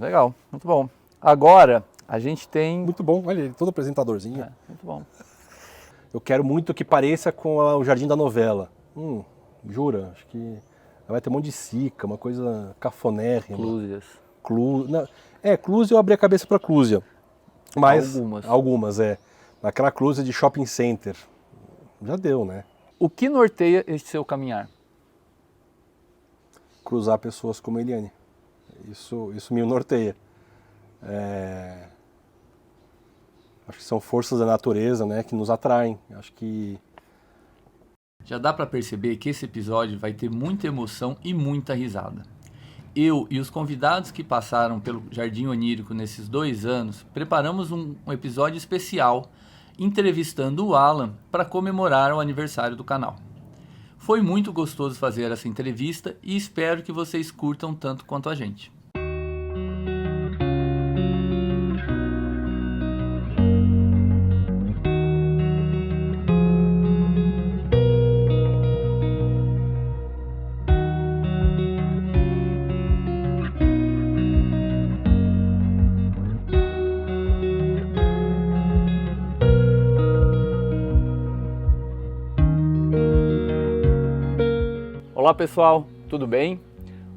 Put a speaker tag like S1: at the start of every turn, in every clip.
S1: Legal, muito bom. Agora, a gente tem...
S2: Muito bom, olha ele, todo apresentadorzinho.
S1: Muito bom.
S2: Eu quero muito que pareça com o Jardim da Novela. Jura? Acho que vai ter um monte de sica, uma coisa cafonérrima.
S1: Clúzias.
S2: Clúzia eu abri a cabeça para Clúzia. Mas
S1: Algumas.
S2: Naquela Clúzia de shopping center. Já deu, né?
S1: O que norteia este seu caminhar?
S2: Cruzar pessoas como a Eliane. Isso me norteia. Acho que são forças da natureza, né, que nos atraem. Acho que...
S3: Já dá para perceber que esse episódio vai ter muita emoção e muita risada. Eu e os convidados que passaram pelo Jardim Onírico nesses 2 anos, preparamos um episódio especial entrevistando o Alan para comemorar o aniversário do canal. Foi muito gostoso fazer essa entrevista e espero que vocês curtam tanto quanto a gente.
S1: Olá pessoal, tudo bem?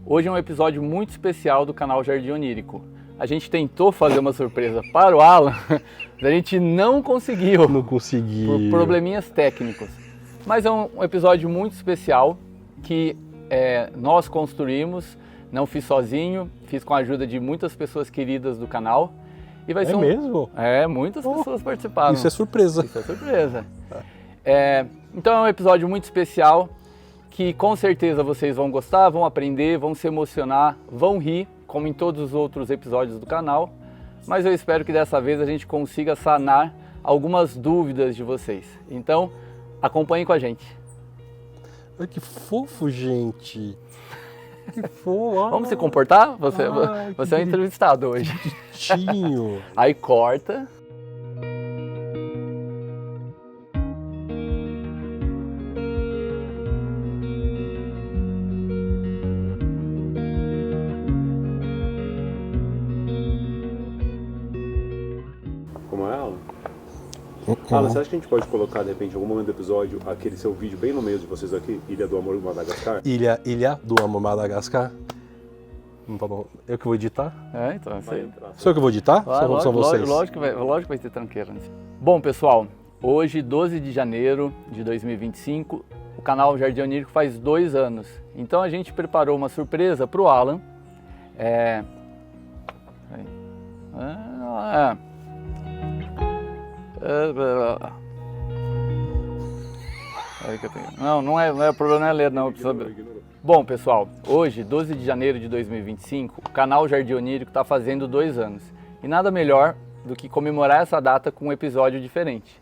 S1: Hoje é um episódio muito especial do canal Jardim Onírico. A gente tentou fazer uma surpresa para o Alan, mas a gente não conseguiu.
S2: Não consegui.
S1: Por probleminhas técnicos. Mas é um episódio muito especial que nós construímos, não fiz sozinho, fiz com a ajuda de muitas pessoas queridas do canal. E vai ser
S2: mesmo?
S1: Muitas pessoas participaram.
S2: Isso é surpresa.
S1: Isso é surpresa. Então é um episódio muito especial, que com certeza vocês vão gostar, vão aprender, vão se emocionar, vão rir, como em todos os outros episódios do canal. Mas eu espero que dessa vez a gente consiga sanar algumas dúvidas de vocês. Então, acompanhem com a gente.
S2: Ai, que fofo, gente. Que fofo.
S1: Vamos se comportar? Você é o entrevistado hoje.
S2: Bonitinho.
S1: Aí corta.
S4: Alan, você acha que a gente pode colocar, de repente, em algum momento do episódio, aquele seu vídeo bem no meio de vocês aqui, Ilha do Amor Madagascar?
S2: Ilha do Amor Madagascar. Eu que vou editar?
S1: Então, isso aí.
S2: Sou eu que vou editar? São vocês?
S1: Lógico que vai ter tranqueira. Bom, pessoal, hoje, 12 de janeiro de 2025, o canal Jardim Onírico faz 2 anos. Então a gente preparou uma surpresa para o Alan. Não é problema, não é ler, não. Bom, pessoal, hoje, 12 de janeiro de 2025, o canal Jardim Onírico está fazendo 2 anos. E nada melhor do que comemorar essa data com um episódio diferente.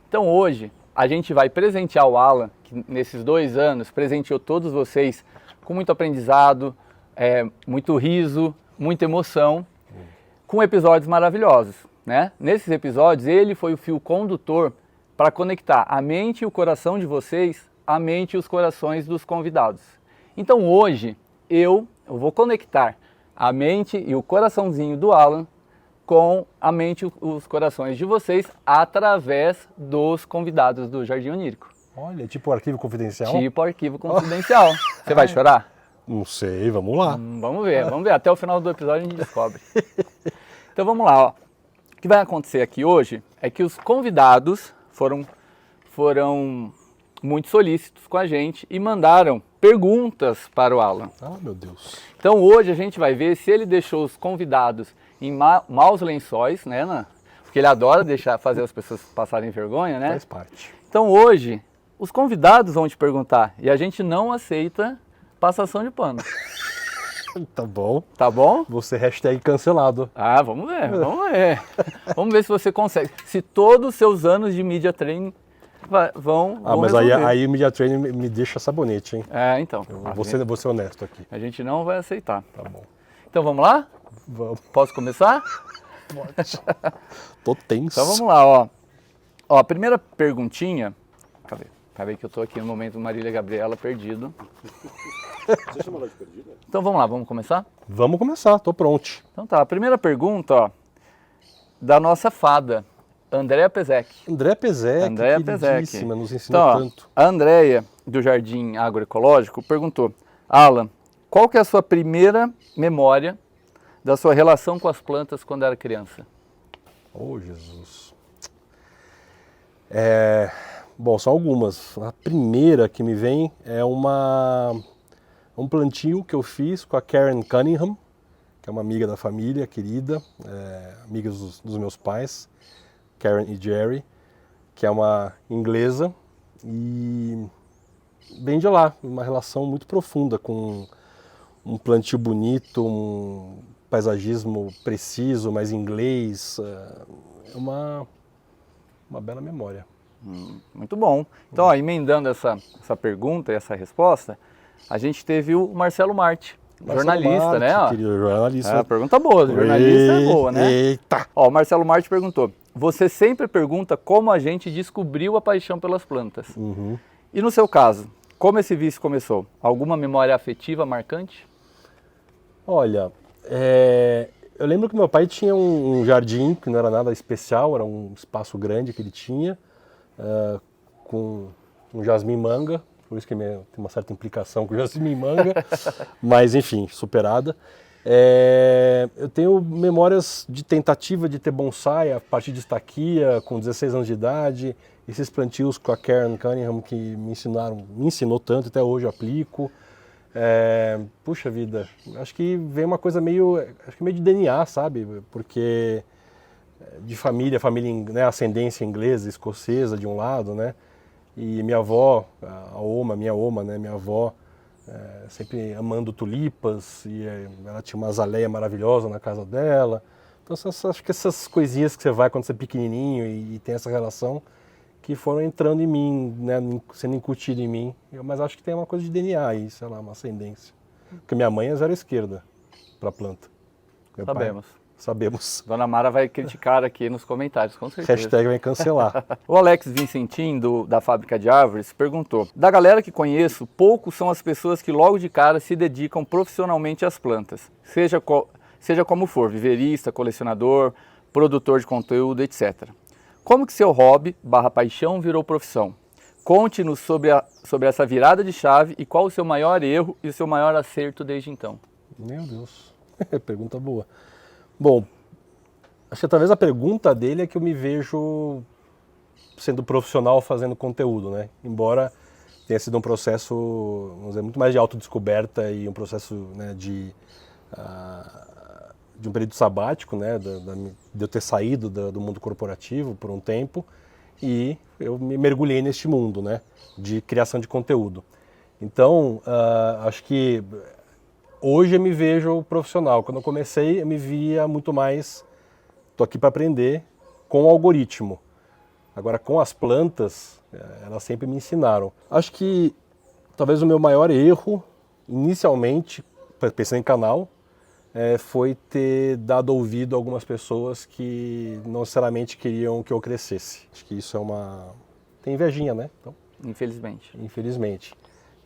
S1: Então hoje, a gente vai presentear o Alan, que nesses 2 anos presenteou todos vocês com muito aprendizado, muito riso, muita emoção, com episódios maravilhosos. Né? Nesses episódios, ele foi o fio condutor para conectar a mente e o coração de vocês, a mente e os corações dos convidados. Então hoje, eu vou conectar a mente e o coraçãozinho do Alan com a mente e os corações de vocês através dos convidados do Jardim Onírico.
S2: Olha, tipo arquivo confidencial?
S1: Tipo arquivo confidencial. Você vai chorar?
S2: Não sei, vamos lá.
S1: Vamos ver. Até o final do episódio a gente descobre. Então vamos lá, ó. O que vai acontecer aqui hoje é que os convidados foram muito solícitos com a gente e mandaram perguntas para o Alan.
S2: Ah, meu Deus.
S1: Então hoje a gente vai ver se ele deixou os convidados em maus lençóis, né? Porque ele adora fazer as pessoas passarem vergonha, né?
S2: Faz parte.
S1: Então hoje os convidados vão te perguntar e a gente não aceita passação de pano.
S2: Tá bom.
S1: Tá bom?
S2: Você hashtag cancelado.
S1: Vamos ver. Vamos ver se você consegue. Se todos os seus anos de media training vão
S2: mas
S1: resolver.
S2: aí o media training me deixa sabonete, hein?
S1: Então.
S2: Vou ser honesto aqui.
S1: A gente não vai aceitar.
S2: Tá bom.
S1: Então vamos lá?
S2: Vamos.
S1: Posso começar?
S2: Pode. Tô tenso.
S1: Então vamos lá, ó. A primeira perguntinha... Cadê? Acabei que eu tô aqui no momento Marília Gabriela perdido.
S4: Você chama ela de perdida?
S1: Então vamos lá, vamos começar?
S2: Vamos começar, tô pronto.
S1: Então tá, a primeira pergunta, ó, da nossa fada, Andréa Pezec.
S2: Andréa Pezec,
S1: Andréa Pezec.
S2: queridíssima, nos ensinou
S1: Então, ó,
S2: tanto.
S1: a Andréia, do Jardim Agroecológico, perguntou: Alan, qual que é a sua primeira memória da sua relação com as plantas quando era criança?
S2: Oh, Jesus. Bom, são algumas. A primeira que me vem é um plantio que eu fiz com a Karen Cunningham, que é uma amiga da família, querida, amiga dos meus pais, Karen e Jerry, que é uma inglesa, e vem de lá, uma relação muito profunda com um plantio bonito, um paisagismo preciso, mas inglês, é uma bela memória.
S1: Muito bom. Então, ó, emendando essa pergunta e essa resposta, a gente teve o Marcelo Marte, jornalista,
S2: Marte,
S1: né? Ó.
S2: Querido jornalista.
S1: Pergunta boa, jornalista é boa, né?
S2: Eita!
S1: Ó, o Marcelo Marte perguntou: você sempre pergunta como a gente descobriu a paixão pelas plantas.
S2: Uhum.
S1: E no seu caso, como esse vício começou? Alguma memória afetiva marcante?
S2: Olha, eu lembro que meu pai tinha um jardim que não era nada especial, era um espaço grande que ele tinha, com um jasmim manga, por isso que tem uma certa implicação com o jasmim manga, mas enfim, superada. Eu tenho memórias de tentativa de ter bonsai a partir de estaquia, com 16 anos de idade, esses plantios com a Karen Cunningham que me ensinou tanto, até hoje eu aplico. Puxa vida, acho que vem uma coisa meio de DNA, sabe? Porque de família, né, ascendência inglesa, escocesa de um lado, né? E minha avó, minha oma, né, minha avó, sempre amando tulipas, e ela tinha uma azaleia maravilhosa na casa dela. Então acho que essas coisinhas que você vai quando você é pequenininho e tem essa relação, que foram entrando em mim, né, sendo incutido em mim. Mas acho que tem uma coisa de DNA aí, sei lá, uma ascendência. Porque minha mãe é zero esquerda para planta.
S1: Sabemos.
S2: Sabemos.
S1: Dona Mara vai criticar aqui nos comentários, com certeza.
S2: Hashtag vai cancelar.
S1: O Alex Vincentim, da Fábrica de Árvores, perguntou: da galera que conheço, poucos são as pessoas que logo de cara se dedicam profissionalmente às plantas. Seja como for, viverista, colecionador, produtor de conteúdo, etc. Como que seu hobby / paixão virou profissão? Conte-nos sobre essa virada de chave e qual o seu maior erro e o seu maior acerto desde então.
S2: Meu Deus, pergunta boa. Bom, acho que talvez a pergunta dele é que eu me vejo sendo profissional fazendo conteúdo, né? Embora tenha sido um processo, vamos dizer, muito mais de autodescoberta e um processo, né, de um período sabático, né, de eu ter saído do mundo corporativo por um tempo e eu me mergulhei neste mundo, né, de criação de conteúdo. Então, acho que hoje eu me vejo profissional. Quando eu comecei, eu me via muito mais, estou aqui para aprender com o algoritmo. Agora, com as plantas, elas sempre me ensinaram. Acho que talvez o meu maior erro, inicialmente, pensando em canal, foi ter dado ouvido a algumas pessoas que não necessariamente queriam que eu crescesse. Acho que isso tem invejinha, né? Então, Infelizmente.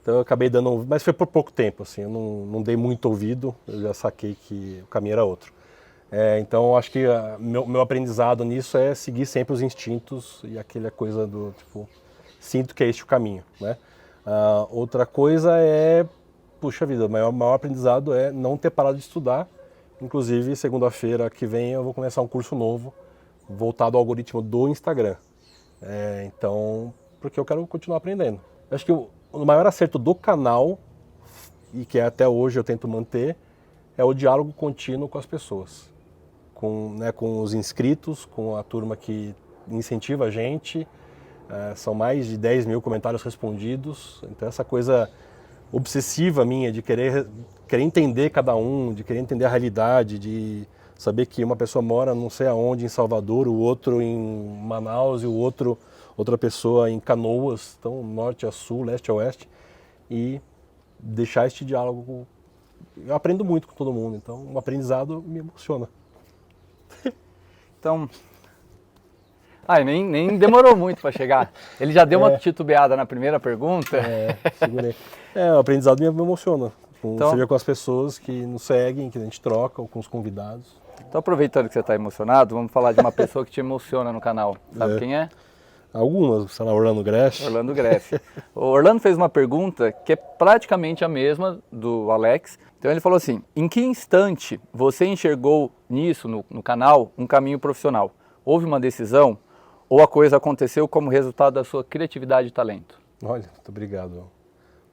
S2: Então eu acabei dando, mas foi por pouco tempo, assim, eu não dei muito ouvido, eu já saquei que o caminho era outro. Então acho que meu aprendizado nisso é seguir sempre os instintos e aquela coisa do tipo, sinto que é este o caminho, né? Outra coisa puxa vida, o maior aprendizado é não ter parado de estudar. Inclusive, segunda-feira que vem eu vou começar um curso novo voltado ao algoritmo do Instagram. Então, porque eu quero continuar aprendendo. Eu acho que o maior acerto do canal, e que até hoje eu tento manter, é o diálogo contínuo com as pessoas. Com os inscritos, com a turma que incentiva a gente. São mais de 10 mil comentários respondidos. Então essa coisa obsessiva minha de querer entender cada um, de querer entender a realidade, de saber que uma pessoa mora não sei aonde, em Salvador, o outro em Manaus e outra pessoa em Canoas, então norte a sul, leste a oeste, e deixar este diálogo. Eu aprendo muito com todo mundo, então o aprendizado me emociona.
S1: Então, Ah, e nem demorou muito para chegar. Ele já deu uma titubeada na primeira pergunta.
S2: Segurei. O aprendizado me emociona.
S1: Então,
S2: seja com as pessoas que nos seguem, que a gente troca, ou com os convidados.
S1: Então, aproveitando que você está emocionado, vamos falar de uma pessoa que te emociona no canal. Sabe quem é?
S2: Algumas, sei lá, Orlando Greff.
S1: Orlando Greff. O Orlando fez uma pergunta que é praticamente a mesma do Alex. Então ele falou assim, em que instante você enxergou nisso, no canal, um caminho profissional? Houve uma decisão ou a coisa aconteceu como resultado da sua criatividade e talento?
S2: Olha, muito obrigado.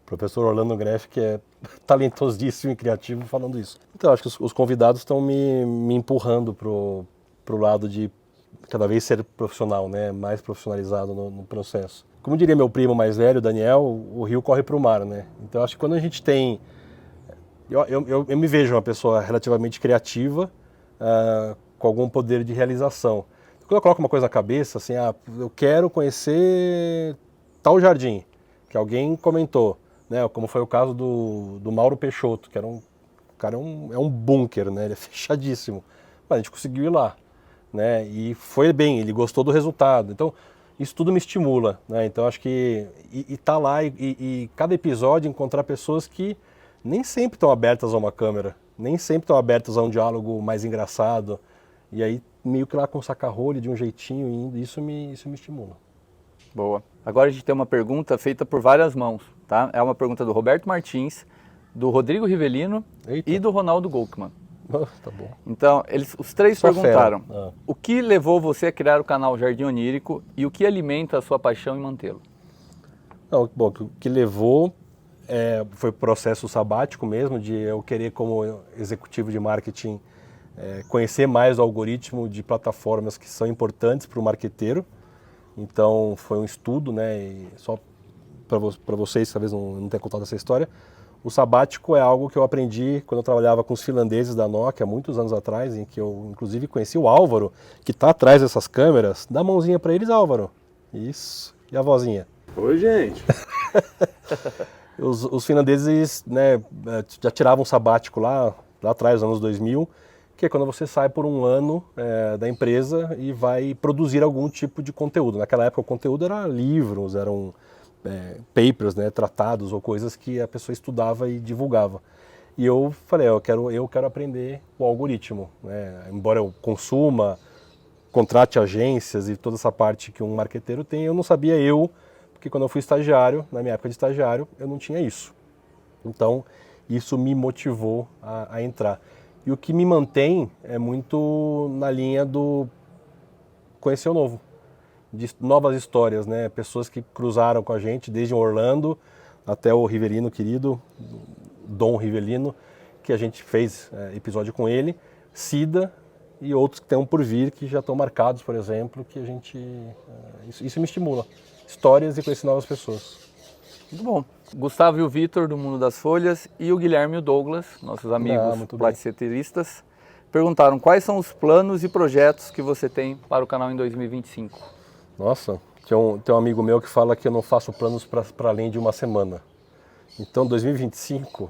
S2: Professor Orlando Greff, que é talentosíssimo e criativo, falando isso. Então, acho que os convidados estão me empurrando pro lado de cada vez ser profissional, né? Mais profissionalizado no processo. Como diria meu primo mais velho, Daniel, o rio corre para o mar, né? Então, acho que quando a gente tem... Eu me vejo uma pessoa relativamente criativa, com algum poder de realização. Quando eu coloco uma coisa na cabeça, assim, eu quero conhecer tal jardim, que alguém comentou, né? Como foi o caso do Mauro Peixoto, que era um cara, é um bunker, né? Ele é fechadíssimo. Mas a gente conseguiu ir lá, né? E foi bem, ele gostou do resultado. Então, isso tudo me estimula, né? Então, acho que tá lá e cada episódio encontrar pessoas que nem sempre estão abertas a uma câmera, nem sempre estão abertas a um diálogo mais engraçado. E aí, meio que lá com saca-rolho, de um jeitinho, indo, isso me estimula.
S1: Boa. Agora a gente tem uma pergunta feita por várias mãos, tá? É uma pergunta do Roberto Martins, do Rodrigo Rivelino e do Ronaldo Golkman.
S2: Tá bom.
S1: Então, os três perguntaram,
S2: fera.
S1: o que levou você a criar o canal Jardim Onírico e o que alimenta a sua paixão em mantê-lo?
S2: Não, bom, o que levou foi o processo sabático mesmo, de eu querer, como executivo de marketing, conhecer mais o algoritmo de plataformas que são importantes para o marqueteiro. Então, foi um estudo, né? E só para vocês, talvez não tenha contado essa história, o sabático é algo que eu aprendi quando eu trabalhava com os finlandeses da Nokia, há muitos anos atrás, em que eu, inclusive, conheci o Álvaro, que está atrás dessas câmeras. Dá a mãozinha para eles, Álvaro. Isso. E a vozinha?
S4: Oi, gente.
S2: Os finlandeses, né, já tiravam um sabático lá atrás, nos anos 2000, que é quando você sai por um ano da empresa e vai produzir algum tipo de conteúdo. Naquela época o conteúdo era livros, eram papers, né, tratados ou coisas que a pessoa estudava e divulgava. E eu falei, eu quero aprender o algoritmo, né? Embora eu consuma, contrate agências e toda essa parte que um marqueteiro tem, eu não sabia porque quando eu fui estagiário, na minha época de estagiário, eu não tinha isso. Então, isso me motivou a entrar. E o que me mantém é muito na linha do conhecer o novo, de novas histórias, né? Pessoas que cruzaram com a gente, desde o Orlando até o Rivelino querido, Dom Rivelino, que a gente fez episódio com ele, Cida e outros que estão por vir, que já estão marcados, por exemplo, que a gente... Isso me estimula. Histórias e conhecer novas pessoas.
S1: Muito bom. Gustavo e o Vitor, do Mundo das Folhas, e o Guilherme e o Douglas, nossos amigos plasticeteristas, perguntaram quais são os planos e projetos que você tem para o canal em 2025.
S2: Nossa, tem um amigo meu que fala que eu não faço planos para além de uma semana. Então, 2025,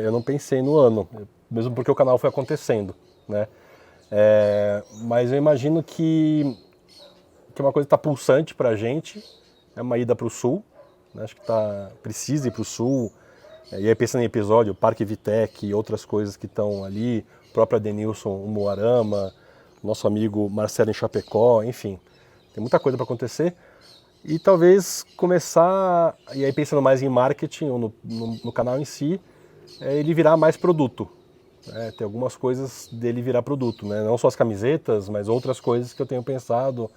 S2: eu não pensei no ano, mesmo porque o canal foi acontecendo, né? Mas eu imagino que uma coisa que está pulsante para a gente é uma ida para o Sul. Acho que precisa ir para o Sul, e aí pensando em episódio, Parque Vitec e outras coisas que estão ali, o próprio Adenilson Umuarama, nosso amigo Marcelo em Chapecó, enfim, tem muita coisa para acontecer. E talvez começar, e aí pensando mais em marketing ou no canal em si, ele virar mais produto. Tem algumas coisas dele virar produto, né? Não só as camisetas, mas outras coisas que eu tenho pensado,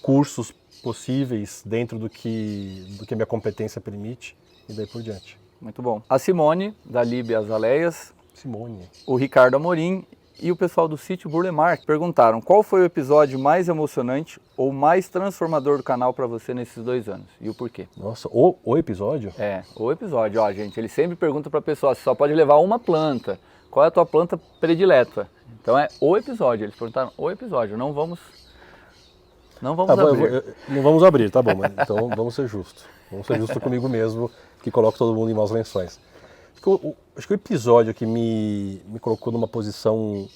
S2: cursos possíveis dentro do que a minha competência permite e daí por diante.
S1: Muito bom. A Simone, da Líbia Azaleias,
S2: Simone,
S1: o Ricardo Amorim e o pessoal do sítio Burlemar perguntaram qual foi o episódio mais emocionante ou mais transformador do canal para você nesses 2 anos e o porquê.
S2: Nossa, o episódio?
S1: O episódio. Ó, gente, ele sempre pergunta para a pessoa, você só pode levar uma planta, qual é a tua planta predileta? Então o episódio, eles perguntaram o episódio, não vamos abrir.
S2: Não vamos abrir, tá bom, mas então vamos ser justos. Vamos ser justos comigo mesmo, que coloco todo mundo em maus lençóis. Acho que o episódio que me colocou numa posição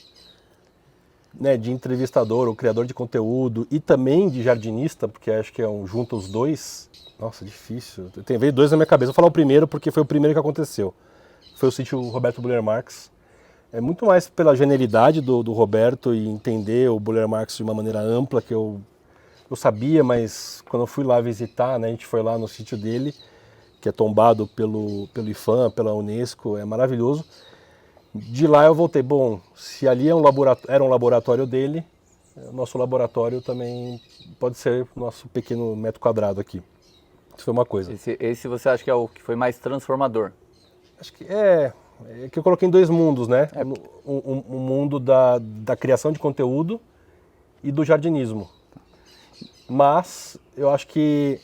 S2: né, de entrevistador, ou criador de conteúdo, e também de jardinista, porque acho que junta os dois. Nossa, difícil. Veio dois na minha cabeça. Vou falar o primeiro porque foi o primeiro que aconteceu. Foi o sítio Roberto Burle Marx. É muito mais pela genialidade do Roberto e entender o Burle Marx de uma maneira ampla, que eu sabia, mas quando eu fui lá visitar, né, a gente foi lá no sítio dele, que é tombado pelo IPHAN, pela Unesco, é maravilhoso. De lá eu voltei, bom, se ali era um laboratório dele, o nosso laboratório também pode ser nosso pequeno metro quadrado aqui. Isso foi uma coisa.
S1: Esse você acha que é o que foi mais transformador?
S2: Acho que é que eu coloquei em dois mundos, né? Um mundo da criação de conteúdo e do jardinismo. Mas eu acho que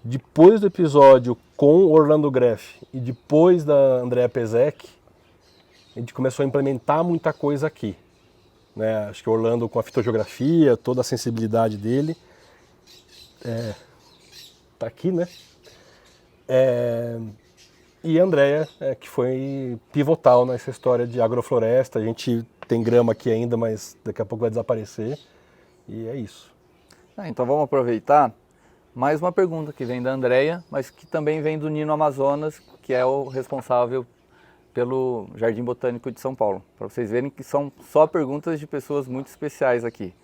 S2: depois do episódio com Orlando Greff e depois da Andrea Pezek, a gente começou a implementar muita coisa aqui, né? Acho que o Orlando com a fitogeografia, toda a sensibilidade dele, tá aqui, né? E a Andrea, que foi pivotal nessa história de agrofloresta. A gente tem grama aqui ainda, mas daqui a pouco vai desaparecer. E é isso.
S1: Então vamos aproveitar mais uma pergunta que vem da Andrea, mas que também vem do Nino Amazonas, que é o responsável pelo Jardim Botânico de São Paulo. Para vocês verem que são só perguntas de pessoas muito especiais aqui.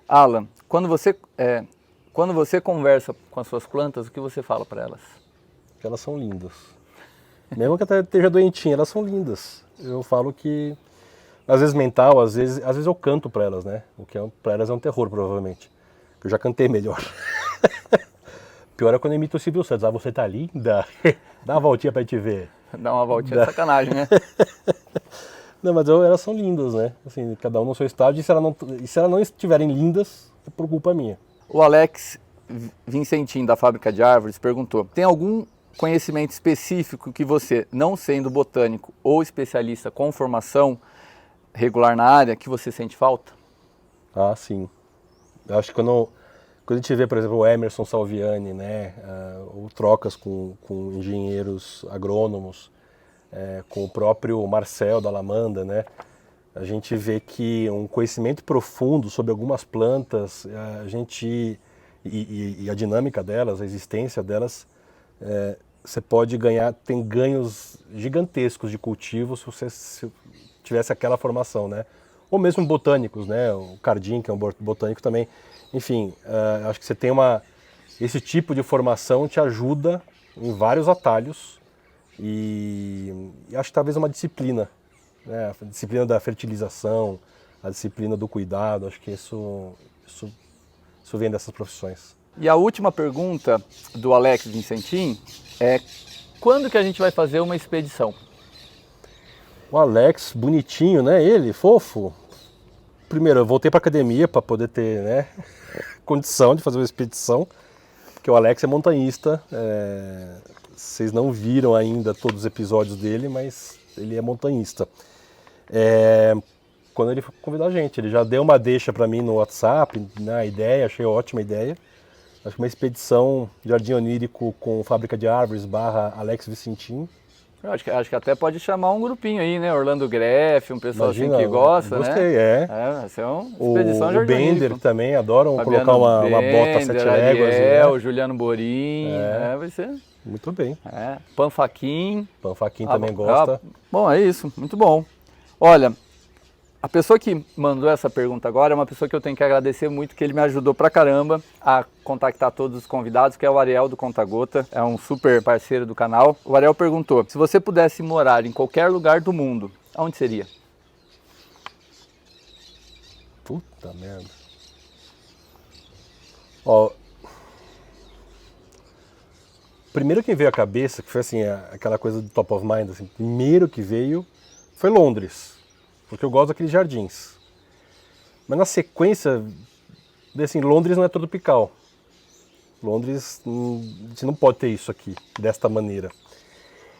S1: Alan, quando você conversa com as suas plantas, o que você fala para elas?
S2: Que elas são lindas. Mesmo que até esteja doentinha, elas são lindas. Eu falo que, às vezes mental, às vezes eu canto para elas, né? O que para elas é um terror, provavelmente. Eu já cantei melhor. Pior é quando eu imito o Silvio Santos. Você tá linda? Dá uma voltinha pra gente ver.
S1: Dá uma voltinha, é sacanagem, né?
S2: Não, mas elas são lindas, né? Assim, cada um no seu estágio. E se elas não estiverem lindas, é por culpa minha.
S1: O Alex Vincentim, da Fábrica de Árvores, perguntou: tem algum conhecimento específico que você, não sendo botânico ou especialista com formação regular na área, que você sente falta?
S2: Ah, sim. Eu acho que quando a gente vê, por exemplo, o Emerson Salviani, né, ou trocas com engenheiros agrônomos, com o próprio Marcel da Lamanda, né, a gente vê que um conhecimento profundo sobre algumas plantas, e a dinâmica delas, a existência delas, você pode tem ganhos gigantescos de cultivo se você tivesse aquela formação, né? Ou mesmo botânicos, né? O Cardim, que é um botânico também. Enfim, acho que você tem esse tipo de formação te ajuda em vários atalhos e acho que talvez uma disciplina, né? A disciplina da fertilização, a disciplina do cuidado, acho que isso vem dessas profissões.
S1: E a última pergunta do Alex Vincentim é: quando que a gente vai fazer uma expedição?
S2: O Alex, bonitinho, né? Ele, fofo. Primeiro, eu voltei para academia para poder ter, né, condição de fazer uma expedição, porque o Alex é montanhista. Vocês não viram ainda todos os episódios dele, mas ele é montanhista. Quando ele convidou a gente, ele já deu uma deixa para mim no WhatsApp, né, a ideia, achei ótima ideia. Acho que uma expedição Jardim Onírico com Fábrica de Árvores / Alex Vicentim.
S1: Acho que até pode chamar um grupinho aí, né? Orlando Greff, um pessoal
S2: Imagina,
S1: assim que gosta,
S2: gostei,
S1: né? Vai ser uma expedição Jardim
S2: O Bender
S1: Onírico.
S2: também, adoram
S1: Fabiano
S2: colocar uma
S1: Bender,
S2: bota 7 léguas.
S1: Ariel, Juliano Borim, vai ser.
S2: Muito bem.
S1: Panfaquim.
S2: Panfaquim também gosta.
S1: Bom, é isso, muito bom. Olha, a pessoa que mandou essa pergunta agora é uma pessoa que eu tenho que agradecer muito, que ele me ajudou pra caramba a contactar todos os convidados, que é o Ariel do Conta Gota, é um super parceiro do canal. O Ariel perguntou: se você pudesse morar em qualquer lugar do mundo, aonde seria?
S2: Puta merda. Ó, primeiro que veio à cabeça, que foi assim, aquela coisa do top of mind, assim, primeiro que veio foi Londres. Porque eu gosto daqueles jardins. Mas na sequência, assim, Londres não é tropical. Londres, você não pode ter isso aqui, desta maneira.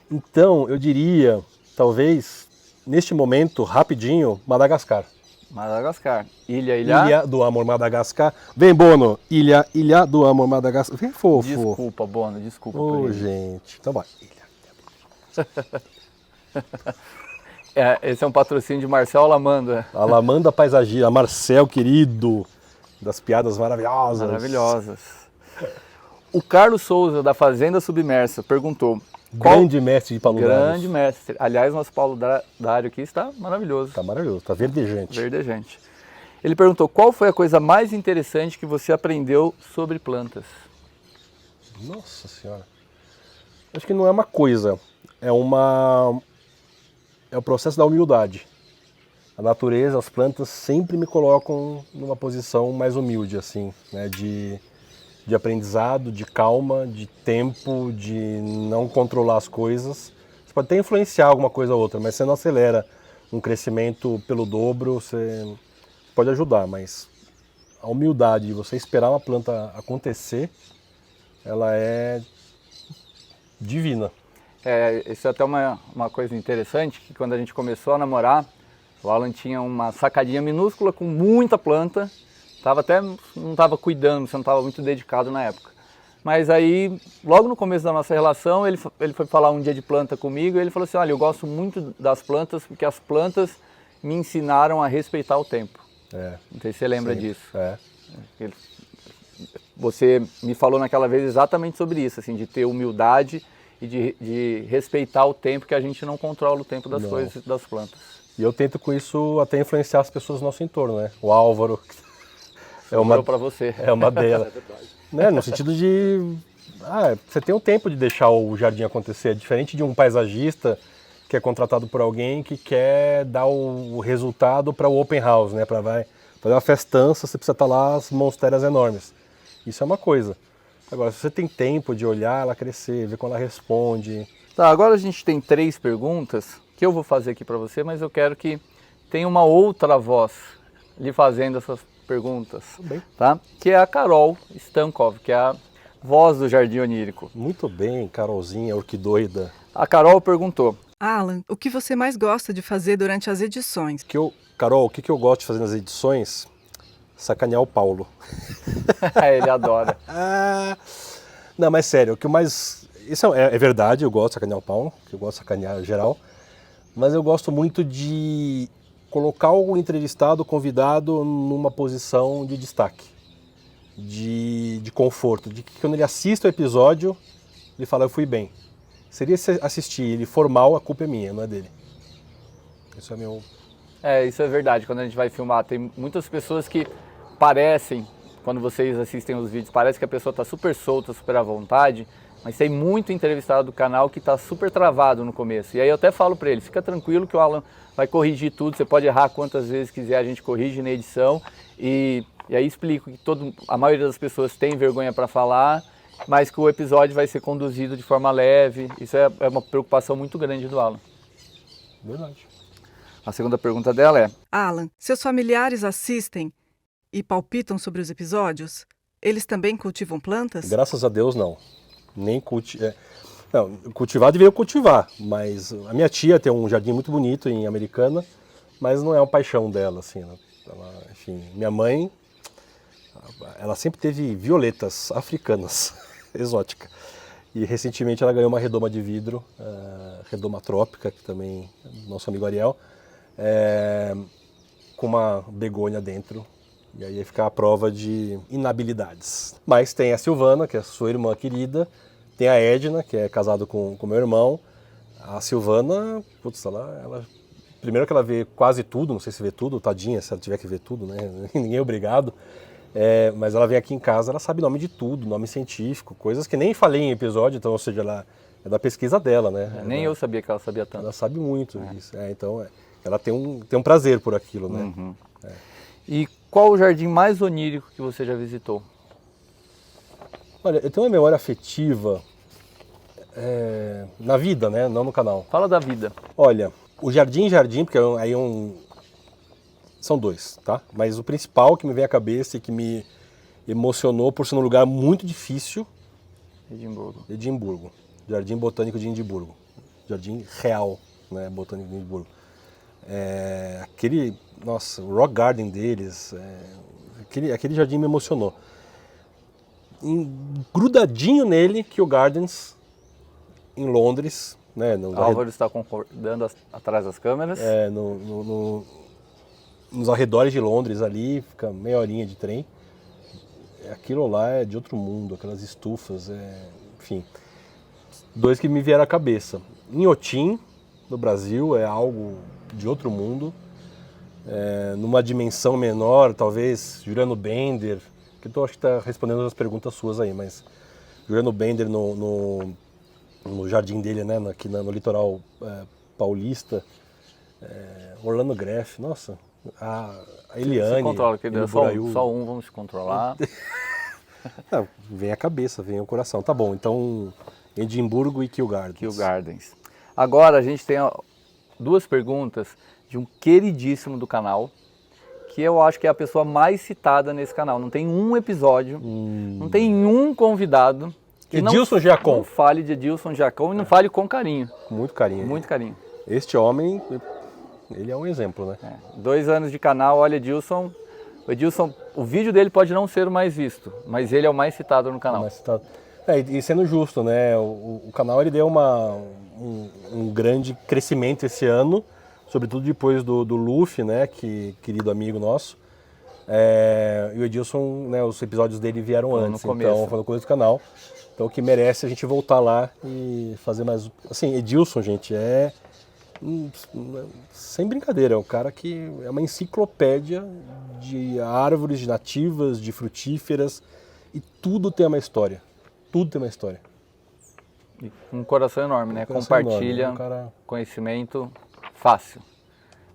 S2: Então, eu diria, talvez, neste momento, rapidinho, Madagascar.
S1: Madagascar.
S2: Ilha do Amor, Madagascar. Vem, Bono. Ilha do Amor, Madagascar. Vem, fofo.
S1: Desculpa, Bono, desculpa.
S2: Ô, gente. Então vai.
S1: Esse é um patrocínio de Marcel Alamanda.
S2: Alamanda Paisagista, Marcel querido, das piadas maravilhosas.
S1: Maravilhosas. O Carlos Souza, da Fazenda Submersa, perguntou...
S2: Grande mestre de paludários.
S1: Grande mestre. Aliás, nosso paludário aqui está maravilhoso.
S2: Está maravilhoso, está verdejante.
S1: Verdejante. Ele perguntou, qual foi a coisa mais interessante que você aprendeu sobre plantas?
S2: Nossa Senhora. Acho que não é uma coisa, é o processo da humildade. A natureza, as plantas sempre me colocam numa posição mais humilde, assim, né? De aprendizado, de calma, de tempo, de não controlar as coisas. Você pode até influenciar alguma coisa ou outra, mas você não acelera um crescimento pelo dobro, você pode ajudar, mas a humildade de você esperar uma planta acontecer, ela é divina.
S1: Isso é até uma coisa interessante, que quando a gente começou a namorar, o Alan tinha uma sacadinha minúscula com muita planta, não estava cuidando, você não estava muito dedicado na época. Mas aí, logo no começo da nossa relação, ele foi falar um dia de planta comigo e ele falou assim, olha, eu gosto muito das plantas porque as plantas me ensinaram a respeitar o tempo. Não sei se você lembra disso. Você me falou naquela vez exatamente sobre isso, assim, de ter humildade e de respeitar o tempo, que a gente não controla o tempo das coisas e das plantas.
S2: E eu tento com isso até influenciar as pessoas do nosso entorno, né? O Álvaro...
S1: para você.
S2: É uma delas. Né? No sentido de... você tem o tempo de deixar o jardim acontecer. Diferente de um paisagista que é contratado por alguém que quer dar o resultado para o open house, né? Para fazer uma festança, você precisa estar lá as monsteras enormes. Isso é uma coisa. Agora, se você tem tempo de olhar ela crescer, ver quando ela responde...
S1: Tá, agora a gente tem 3 perguntas que eu vou fazer aqui para você, mas eu quero que tenha uma outra voz lhe fazendo essas perguntas, tá? Que é a Carol Stankov, que é a voz do Jardim Onírico.
S2: Muito bem, Carolzinha, orquidoida.
S1: A Carol perguntou...
S5: Alan, o que você mais gosta de fazer durante as edições?
S2: Carol, o que eu gosto de fazer nas edições? Sacanear o Paulo.
S1: Ele adora.
S2: Não, mas sério, o que eu mais... Isso é verdade, eu gosto de sacanear o Paulo, que eu gosto de sacanear geral, mas eu gosto muito de colocar o entrevistado, o convidado, numa posição de destaque, de conforto, de que quando ele assiste o episódio, ele fala, eu fui bem. Seria se assistir ele formal, a culpa é minha, não é dele. Isso é meu...
S1: Isso é verdade, quando a gente vai filmar, tem muitas pessoas que parecem, quando vocês assistem os vídeos, parece que a pessoa está super solta, super à vontade, mas tem muito entrevistado do canal que está super travado no começo. E aí eu até falo para ele, fica tranquilo que o Alan vai corrigir tudo, você pode errar quantas vezes quiser, a gente corrige na edição. E aí explico que a maioria das pessoas tem vergonha para falar, mas que o episódio vai ser conduzido de forma leve. Isso é uma preocupação muito grande do Alan.
S2: Verdade.
S1: A segunda pergunta dela é...
S5: Alan, seus familiares assistem e palpitam sobre os episódios? Eles também cultivam plantas?
S2: Graças a Deus, não. Nem não, cultivar deveria cultivar, mas a minha tia tem um jardim muito bonito em Americana, mas não é uma paixão dela, assim. Enfim, minha mãe, ela sempre teve violetas africanas, exótica. E recentemente ela ganhou uma redoma de vidro, redoma trópica, que também nosso amigo Ariel, com uma begônia dentro. E aí ia ficar a prova de inabilidades. Mas tem a Silvana, que é a sua irmã querida, tem a Edna, que é casada com meu irmão. A Silvana, putz, ela primeiro que ela vê quase tudo, não sei se vê tudo, tadinha, se ela tiver que ver tudo, né? Ninguém é obrigado. Mas ela vem aqui em casa, ela sabe nome de tudo, nome científico, coisas que nem falei em episódio, então, ou seja, ela é da pesquisa dela, né?
S1: Nem eu sabia que ela sabia tanto.
S2: Ela sabe muito isso. Então, ela tem um prazer por aquilo, né?
S1: Uhum. E qual o jardim mais onírico que você já visitou?
S2: Olha, eu tenho uma memória afetiva na vida, né? Não no canal.
S1: Fala da vida.
S2: Olha, o jardim, porque aí são 2, tá? Mas o principal que me vem à cabeça e que me emocionou por ser um lugar muito difícil... Edimburgo. Jardim Botânico de Edimburgo. Jardim real, né? Botânico de Edimburgo. Nossa, o Rock Garden deles, aquele jardim me emocionou. Grudadinho nele, Kew Gardens, em Londres, né?
S1: Álvaro está concordando atrás das câmeras.
S2: Nos arredores de Londres ali, fica meia horinha de trem. Aquilo lá é de outro mundo, aquelas estufas, enfim. 2 que me vieram à cabeça. Inhotim, no Brasil, é algo de outro mundo. Numa dimensão menor, talvez Juliano Bender, que eu acho que está respondendo as perguntas suas aí, mas Juliano Bender no jardim dele, né, aqui no litoral paulista, Orlando Greff, nossa, a Eliane.
S1: Se controla, só um, vamos se controlar.
S2: Não, vem a cabeça, vem o coração. Tá bom, então Edimburgo e Kew Gardens.
S1: Kew Gardens. Agora a gente tem 2 perguntas de um queridíssimo do canal, que eu acho que é a pessoa mais citada nesse canal. Não tem um episódio, não tem um convidado que
S2: Edilson Giacom.
S1: Não fale de Edilson Giacom e não fale com carinho.
S2: Muito carinho.
S1: Muito carinho.
S2: Este homem, ele é um exemplo, né?
S1: 2 anos de canal, olha, Edilson, o vídeo dele pode não ser o mais visto, mas ele é o mais citado no canal.
S2: Mais citado. E sendo justo, né? O canal ele deu um grande crescimento esse ano, sobretudo depois do Luffy, né? Querido amigo nosso. E o Edilson, né? Os episódios dele vieram antes, então foi no começo do canal. Então o que merece a gente voltar lá e fazer mais... Assim, Edilson, gente, sem brincadeira, é um cara que é uma enciclopédia de árvores nativas, de frutíferas, e tudo tem uma história. Tudo tem uma história.
S1: E um coração enorme, né? Compartilha conhecimento fácil.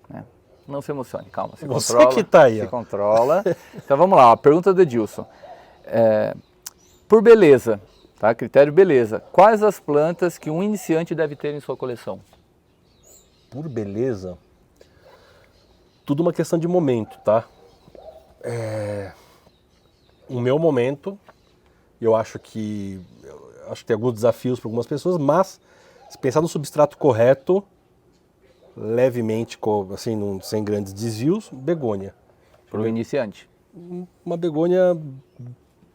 S1: Né? Não se emocione, calma.
S2: Você que tá aí.
S1: Se controla. Então vamos lá, a pergunta do Edilson. Por beleza, tá? Critério beleza. Quais as plantas que um iniciante deve ter em sua coleção?
S2: Por beleza, tudo uma questão de momento, tá? O meu momento, eu acho que tem alguns desafios para algumas pessoas, mas se pensar no substrato correto, levemente, assim, sem grandes desvios, begônia.
S1: Para o iniciante?
S2: Uma begônia,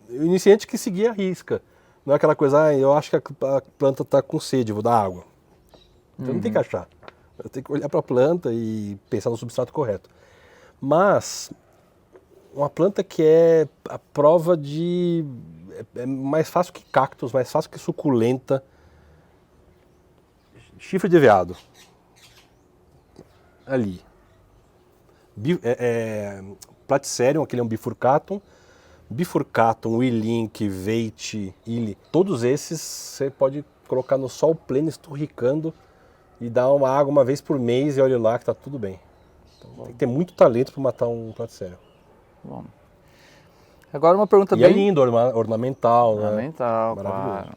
S2: o iniciante que seguia a risca. Não é aquela coisa, eu acho que a planta está com sede, vou dar água. Então não tem que achar. Eu tenho que olhar para a planta e pensar no substrato correto. Mas uma planta que é a prova de... é mais fácil que cactus, mais fácil que suculenta. Chifre de veado. Ali. Platycerium, aquele é um bifurcatum. Bifurcatum, Willink, Veitch, Illy. Todos esses você pode colocar no sol pleno, esturricando, e dar uma água uma vez por mês e olha lá que tá tudo bem. Então, tem que ter muito talento para matar um platycerium.
S1: Bom. Agora uma pergunta
S2: bem... E é lindo, ornamental, né?
S1: Ornamental, claro.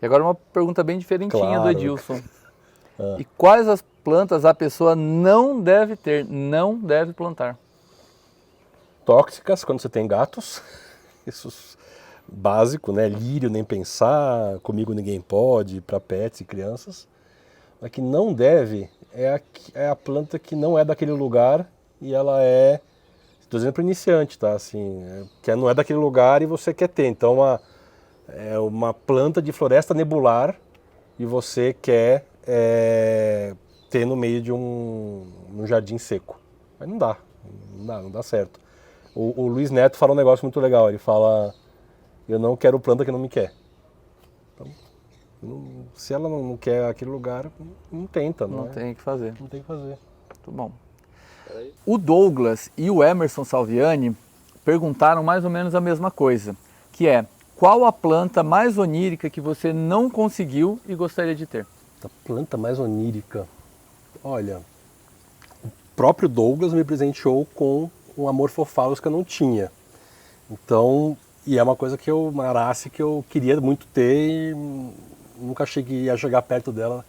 S1: E agora uma pergunta bem diferentinha do Edilson. E quais as plantas a pessoa não deve ter, não deve plantar?
S2: Tóxicas, quando você tem gatos. Isso básico, né? Lírio, nem pensar. Comigo ninguém pode, para pets e crianças. A que não deve é a planta que não é daquele lugar e ela estou dizendo para iniciante, tá? Assim, que não é daquele lugar e você quer ter. Então, é uma planta de floresta nebular e você quer ter no meio de um jardim seco. Mas não dá certo. O Luiz Neto fala um negócio muito legal, ele fala, eu não quero planta que não me quer. Então, se ela não quer aquele lugar, não tenta.
S1: Não tem o que fazer.
S2: Não tem o que fazer.
S1: Muito bom. O Douglas e o Emerson Salviani perguntaram mais ou menos a mesma coisa, que é, qual a planta mais onírica que você não conseguiu e gostaria de ter?
S2: A planta mais onírica? Olha, o próprio Douglas me presenteou com um Amorphophallus que eu não tinha. Então, e é uma coisa uma arace que eu queria muito ter e nunca ia chegar perto dela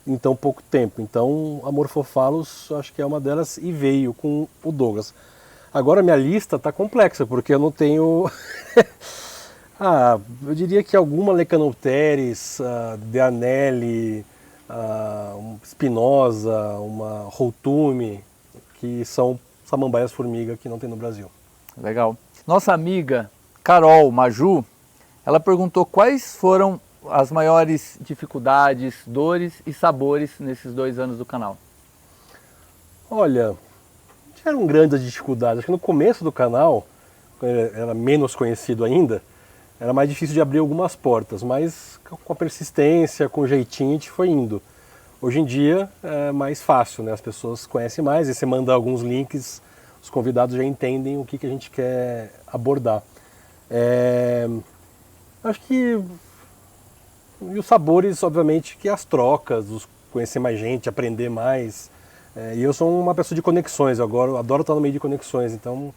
S2: em tão pouco tempo. Então, Amorphophallus acho que é uma delas e veio com o Douglas. Agora minha lista está complexa, porque eu não tenho... eu diria que alguma Leccanopteris, Deanelli, Spinosa, uma Routume, que são samambaias formiga que não tem no Brasil.
S1: Legal. Nossa amiga Carol Maju, ela perguntou quais foram as maiores dificuldades, dores e sabores nesses 2 anos do canal?
S2: Olha, tiveram grandes dificuldades. Acho que no começo do canal, quando ele era menos conhecido ainda, era mais difícil de abrir algumas portas, mas com a persistência, com o jeitinho, a gente foi indo. Hoje em dia é mais fácil, né? As pessoas conhecem mais, e você manda alguns links, os convidados já entendem o que a gente quer abordar. Acho que... E os sabores, obviamente, que as trocas, conhecer mais gente, aprender mais. E eu sou uma pessoa de conexões, eu adoro estar no meio de conexões, então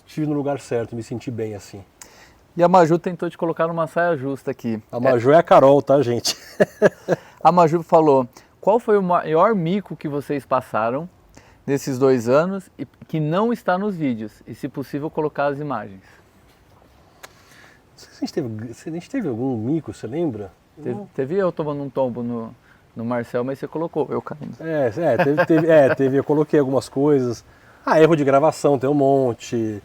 S2: estive no lugar certo, me senti bem assim.
S1: E a Maju tentou te colocar numa saia justa aqui.
S2: A Maju é a Carol, tá, gente?
S1: A Maju falou, qual foi o maior mico que vocês passaram nesses 2 anos e que não está nos vídeos? E se possível, colocar as imagens.
S2: A gente teve algum mico, você lembra?
S1: Teve eu tomando um tombo no Marcel, mas você colocou, eu caindo.
S2: Teve, eu coloquei algumas coisas. Erro de gravação, tem um monte.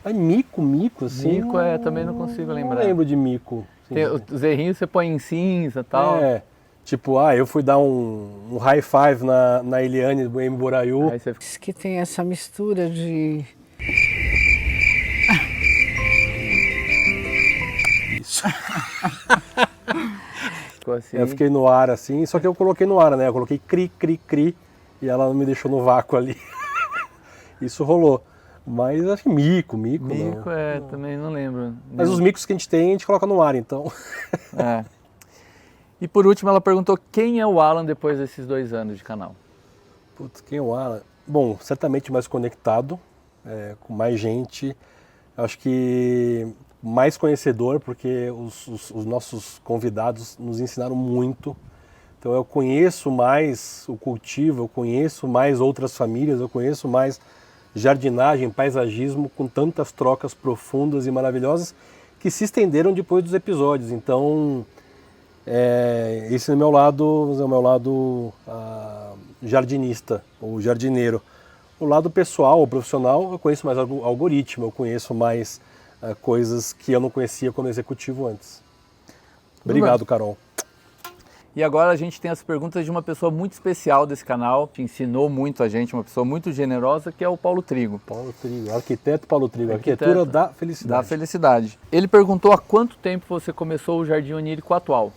S2: Aí mico, assim.
S1: Mico também não consigo lembrar.
S2: Não lembro de mico.
S1: Tem, os errinhos você põe em cinza e tal.
S2: Tipo, eu fui dar um high five na Eliane do M. Boraiu.
S1: Aí você
S6: Diz que tem essa mistura de...
S2: Isso.
S1: ficou assim.
S2: Eu fiquei no ar assim, só que eu coloquei no ar, né? Eu coloquei cri, cri, cri, e ela não me deixou no vácuo ali. Isso rolou. Mas acho que mico não.
S1: Também não lembro.
S2: Mas os micos que a gente coloca no ar, então.
S1: E por último, ela perguntou quem é o Alan depois desses 2 anos de canal.
S2: Putz, quem é o Alan? Bom, certamente mais conectado, com mais gente. Acho que mais conhecedor, porque os nossos convidados nos ensinaram muito. Então eu conheço mais o cultivo, eu conheço mais outras famílias, eu conheço mais jardinagem, paisagismo, com tantas trocas profundas e maravilhosas que se estenderam depois dos episódios. Então, esse é o meu lado jardinista, ou jardineiro. O lado pessoal, ou profissional, eu conheço mais algoritmo, eu conheço mais coisas que eu não conhecia como executivo antes. Obrigado, Carol.
S1: E agora a gente tem as perguntas de uma pessoa muito especial desse canal, que ensinou muito a gente, uma pessoa muito generosa, que é o Paulo Trigo.
S2: Paulo Trigo, arquiteto Paulo Trigo, arquitetura da felicidade.
S1: Da felicidade. Ele perguntou há quanto tempo você começou o Jardim Onírico atual?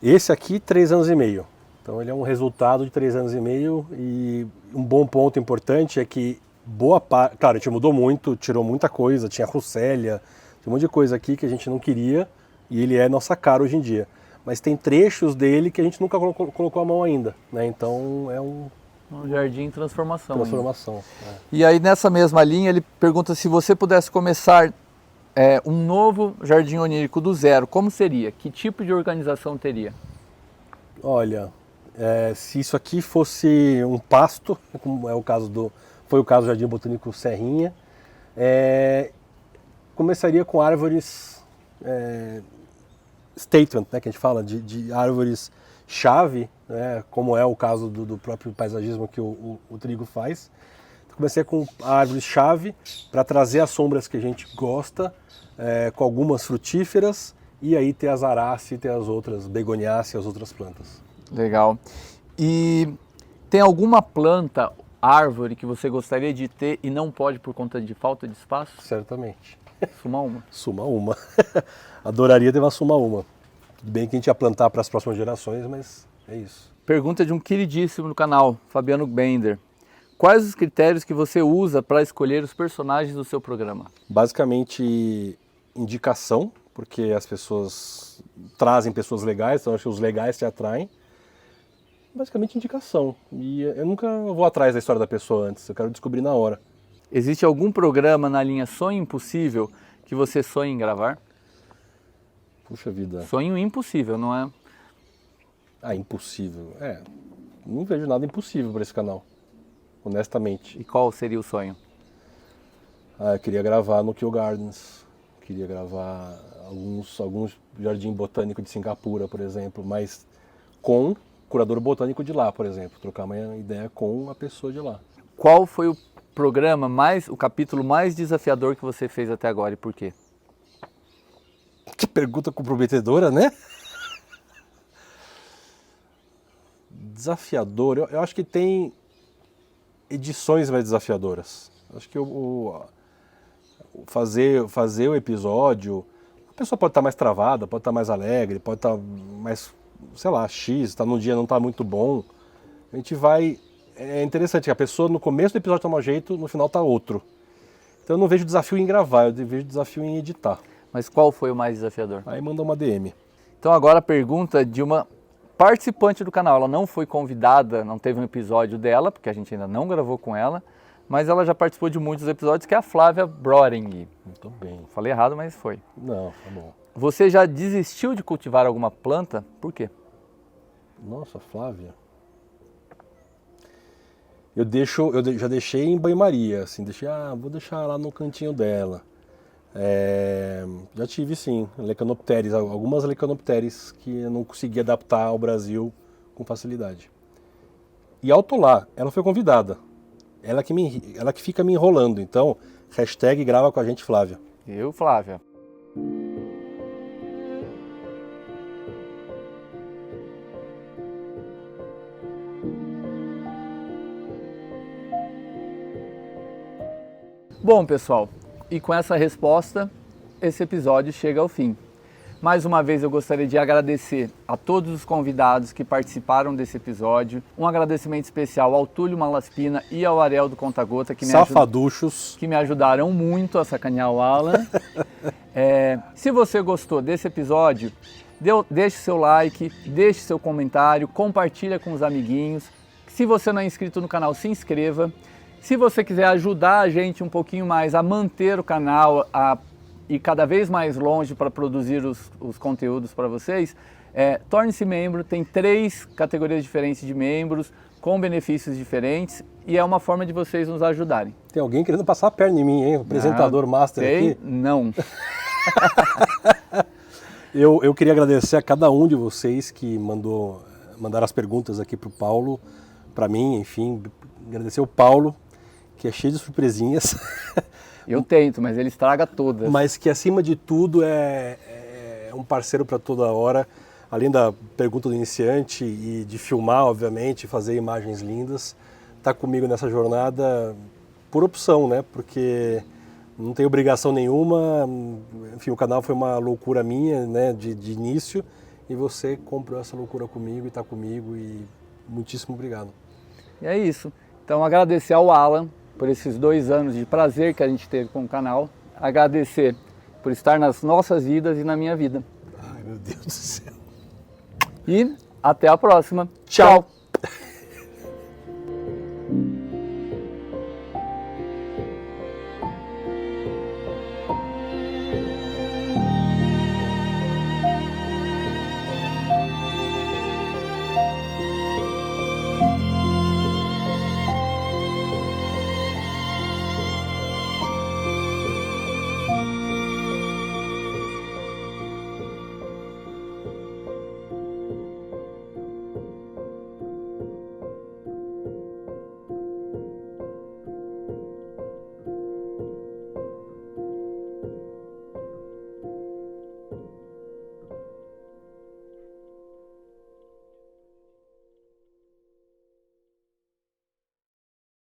S2: Esse aqui, 3 anos e meio. Então ele é um resultado de 3 anos e meio, e um bom ponto importante é que boa parte... Claro, a gente mudou muito, tirou muita coisa, tinha Russélia, tinha um monte de coisa aqui que a gente não queria, e ele é nossa cara hoje em dia. Mas tem trechos dele que a gente nunca colocou a mão ainda, né? Então é um
S1: jardim em transformação.
S2: Transformação.
S1: E aí nessa mesma linha ele pergunta se você pudesse começar um novo jardim onírico do zero, como seria? Que tipo de organização teria?
S2: Olha, se isso aqui fosse um pasto, como foi o caso do Jardim Botânico Serrinha, começaria com árvores statement, né, que a gente fala de árvores chave, né, como é o caso do próprio paisagismo que o Trigo faz. Então, comecei com árvores chave para trazer as sombras que a gente gosta, com algumas frutíferas, e aí ter as aráceas, ter as outras begoniáceas e as outras plantas.
S1: Legal. E tem alguma planta, árvore que você gostaria de ter e não pode por conta de falta de espaço?
S2: Certamente.
S1: Suma uma.
S2: Suma uma. Adoraria ter uma suma uma. Tudo bem que a gente ia plantar para as próximas gerações, mas é isso.
S1: Pergunta de um queridíssimo no canal, Fabiano Bender. Quais os critérios que você usa para escolher os personagens do seu programa?
S2: Basicamente, indicação, porque as pessoas trazem pessoas legais, então acho que os legais te atraem. Basicamente, indicação. E eu nunca vou atrás da história da pessoa antes, eu quero descobrir na hora.
S1: Existe algum programa na linha Sonho Impossível que você sonha em gravar?
S2: Puxa vida.
S1: Sonho impossível, não é?
S2: Impossível. Não vejo nada impossível para esse canal, honestamente.
S1: E qual seria o sonho?
S2: Eu queria gravar no Kew Gardens, queria gravar alguns jardim botânico de Singapura, por exemplo, mas com curador botânico de lá, por exemplo, trocar uma ideia com a pessoa de lá.
S1: Qual foi o capítulo mais desafiador que você fez até agora e por quê?
S2: Que pergunta comprometedora, né? Desafiador, eu acho que tem edições mais desafiadoras. Acho que fazer o episódio, a pessoa pode estar mais travada, pode estar mais alegre, pode estar mais, sei lá, tá num dia não está muito bom. A gente vai... É interessante que a pessoa no começo do episódio está um jeito, no final está outro. Então eu não vejo desafio em gravar, eu vejo desafio em editar.
S1: Mas qual foi o mais desafiador?
S2: Aí manda uma DM.
S1: Então agora a pergunta de uma participante do canal. Ela não foi convidada, não teve um episódio dela, porque a gente ainda não gravou com ela, mas ela já participou de muitos episódios, que é a Flávia Broring.
S2: Muito bem.
S1: Falei errado, mas foi.
S2: Não, tá bom.
S1: Você já desistiu de cultivar alguma planta? Por quê?
S2: Nossa, Flávia. Eu já deixei em banho-maria, assim, vou deixar lá no cantinho dela. Já tive, sim, Lecannopteris, algumas Lecannopteris que eu não consegui adaptar ao Brasil com facilidade. E Autolá, ela foi convidada. Ela que fica me enrolando, então, #grava com a gente, Flávia.
S1: Eu, Flávia. Bom, pessoal, e com essa resposta, esse episódio chega ao fim. Mais uma vez eu gostaria de agradecer a todos os convidados que participaram desse episódio. Um agradecimento especial ao Túlio Malaspina e ao Ariel do Conta Gota, que me ajudaram muito a sacanear o Alan. Se você gostou desse episódio, deixe seu like, deixe seu comentário, compartilha com os amiguinhos. Se você não é inscrito no canal, se inscreva. Se você quiser ajudar a gente um pouquinho mais a manter o canal, e cada vez mais longe para produzir os conteúdos para vocês, torne-se membro. Tem 3 categorias diferentes de membros, com benefícios diferentes, e é uma forma de vocês nos ajudarem.
S2: Tem alguém querendo passar a perna em mim, hein? O apresentador master aqui.
S1: Não.
S2: Eu queria agradecer a cada um de vocês que mandaram as perguntas aqui para o Paulo, para mim, enfim. Agradecer o Paulo, que é cheio de surpresinhas.
S1: Eu tento, mas ele estraga todas.
S2: Mas que, acima de tudo, é um parceiro para toda hora. Além da pergunta do iniciante e de filmar, obviamente, fazer imagens lindas, tá comigo nessa jornada por opção, né? Porque não tem obrigação nenhuma. Enfim, o canal foi uma loucura minha, né? De início. E você comprou essa loucura comigo e tá comigo. E muitíssimo obrigado.
S1: E é isso. Então, agradecer ao Alan por esses 2 anos de prazer que a gente teve com o canal. Agradecer por estar nas nossas vidas e na minha vida.
S2: Ai, meu Deus do céu.
S1: E até a próxima.
S2: Tchau.